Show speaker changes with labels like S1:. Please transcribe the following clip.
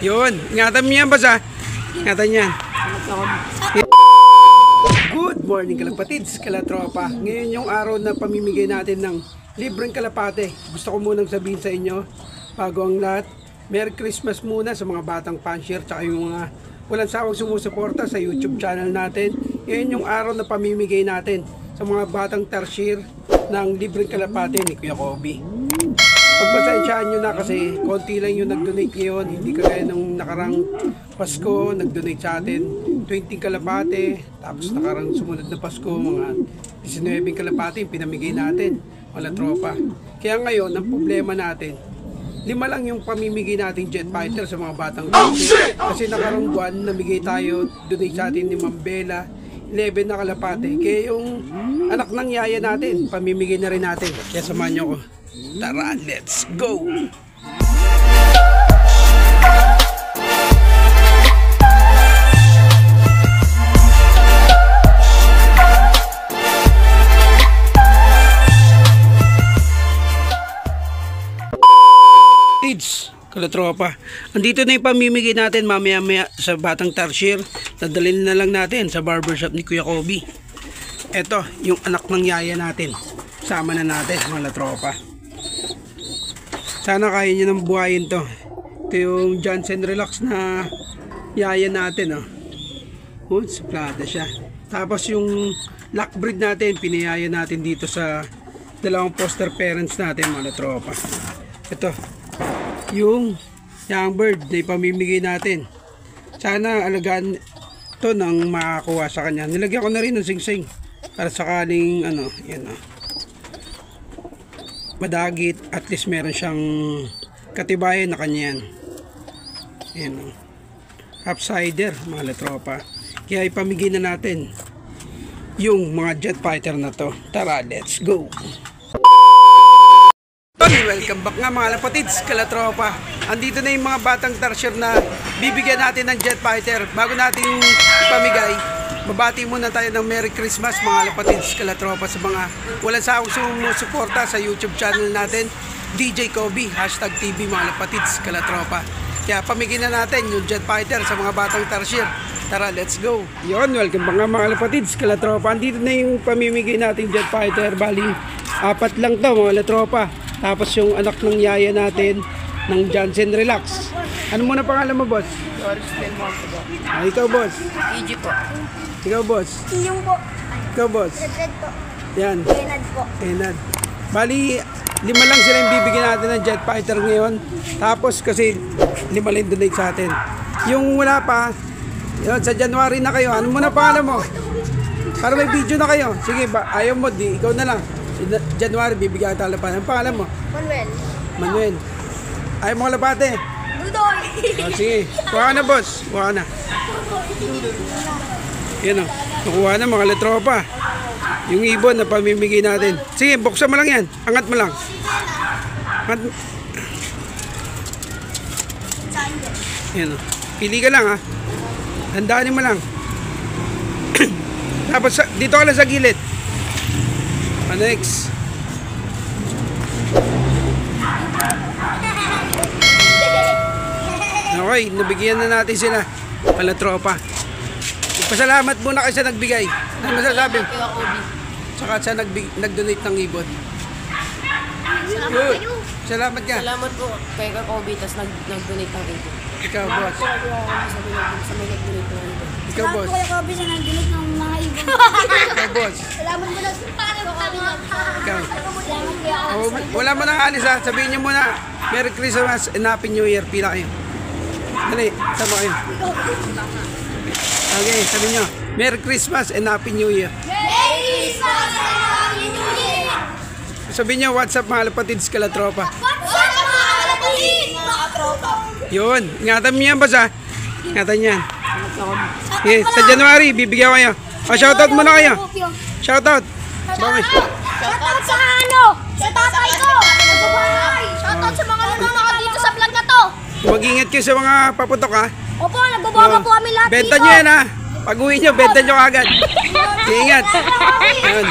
S1: Yun, ingatan mo yan, boss ha. Ingatan yan. Good morning kalapatids, kalatropa. Ngayon yung araw na pamimigay natin ng libreng kalapate. Gusto ko munang sabihin sa inyo, bago ang lahat, Merry Christmas muna sa mga batang pansier tsaka yung mga walang sawang sumusuporta sa YouTube channel natin. Ngayon yung araw na pamimigay natin sa mga batang tertiary ng libreng kalapate ni Kuya Kobe. Pagpasensyaan nyo na kasi konti lang yung nag-donate ngayon. Hindi kagaya nung nakarang Pasko, nag-donate sa atin 20 kalapate. Tapos nakarang sumunod na Pasko, mga 19 kalapate yung pinamigay natin. Wala tropa. Kaya ngayon, ang problema natin, 5 lang yung pamimigay nating jet fighter sa mga batang pansier. Kasi nakarang buwan, namigay tayo, donate sa atin ni Ma'am Bella, 11 na kalapate. Kaya yung anak ng yaya natin, pamimigay na rin natin. Kaya samahan nyo ko. Tara, let's go! Kids, kalatropa. Andito na yung pamimigay natin mamaya-maya sa batang tertiary. Dadalhin na lang natin sa barbershop ni Kuya Kobe. Eto, yung anak ng yaya natin. Sama na natin, mga tropa. Sana kaya nyo nang buhayin to. Ito yung Johnson Relax na yaya natin, oh. Oh, suplada siya. Tapos yung lockbreed natin, pinayaya natin dito sa dalawang foster parents natin, mga tropa. Ito, yung young bird na ipamimigay natin. Sana alagaan to nang makakuha sa kanya. Nilagyan ko na rin ng sing-sing para sakaling ano, yan, oh, madagit, at least meron siyang katibayan na kanya yan. Ayan, oh. Upsider, mga tropa. Kaya ipamigay na natin yung mga jet fighter na to. Tara, let's go! Welcome back nga mga lapatids, kalatropa. Andito na yung mga batang tertiary na bibigyan natin ng jet fighter. Bago natin ipamigay, babati muna tayo ng Merry Christmas mga lapatids, kalatropa, sa mga walang sawang sumusuporta sa YouTube channel natin, DJ Kobe, #TV mga lapatids, kalatropa. Kaya pamigay na natin yung jet fighter sa mga batang tertiary. Tara, let's go! Yun, welcome back nga mga lapatids, kalatropa. Andito na yung pamimigay natin jet fighter. Bali, 4 lang to mga latropa. Tapos yung anak ng yaya natin ng Johnson Relax. Ano muna pangalan mo, boss?
S2: Doris Del Monte po.
S1: Ikaw, boss?
S2: EG po.
S1: Ikaw, boss?
S3: Inyong po.
S1: Ikaw, boss?
S3: Red po.
S1: Yan.
S3: Enad po.
S1: Enad. Bali, 5 lang sila yung bibigyan natin ng jet fighter ngayon. Tapos kasi 5 lang donate sa atin. Yung wala pa, yun, sa January na kayo. Ano muna pangalan mo? Para may video na kayo. Sige, ayaw mo, di ikaw na lang. January, bibigyan tayo pa. Ang pangalan mo?
S3: Manuel.
S1: Manuel. Ayaw mo kalapate?
S3: Dudoy.
S1: Oh, sige. Kuha ka na, boss. Kuha ka na. Yan o. Nakuha na mga latropa. Yung ibon na pamimigay natin. Sige, buksan mo lang yan. Angat mo lang. Angat. Yan o. Pili ka lang ha. Handaanin mo lang. Tapos dito ka lang sa gilid. Next. Okay, nabigyan na natin sila. Pala tropa. Pasalamat muna kayo sa nagbigay. Ano masasabi? Saka sa nag-donate ng ibon. Good. Salamat ka.
S2: Salamat po kay Kobe, tas nag-donate ng ibon.
S1: Ikaw, boss.
S2: Sa may nag-donate ng ibon.
S1: Ikaw, boss.
S3: Kuya Kobe sa nag-donate ng mga ibon.
S1: Ikaw, boss.
S3: Salamat mo na.
S1: Ikaw.
S3: Salamat kuya.
S1: Oh, wala mo nang alis ha. Sabihin niyo muna, Merry Christmas and Happy New Year. Pila kayo. Dali, sama kayo. Okay, sabihin niyo, Merry Christmas and Happy New Year.
S3: Merry Christmas and Happy New Year.
S1: Sabihin niyo, what's up mga lapatids, kalatropa.
S3: What's up mga kalapatid? Mga tropa.
S1: Yun, ingatan mo yan, boss ha. Ingatan yan. Okay, sa January, bibigyan kayo. O, shoutout muna kayo. Shoutout. Bakit?
S3: Shoutout sa ano? Sa tatay ko. Nagbabahay. Shoutout sa mga nanonood dito sa vlog na to.
S1: Mag-ingat kayo sa mga paputok ha.
S3: Opo, nagbabaga po kami lahat
S1: Benta
S3: dito.
S1: nyo yan ha. Pag uwi nyo, benta nyo agad. Ingat. Ayun.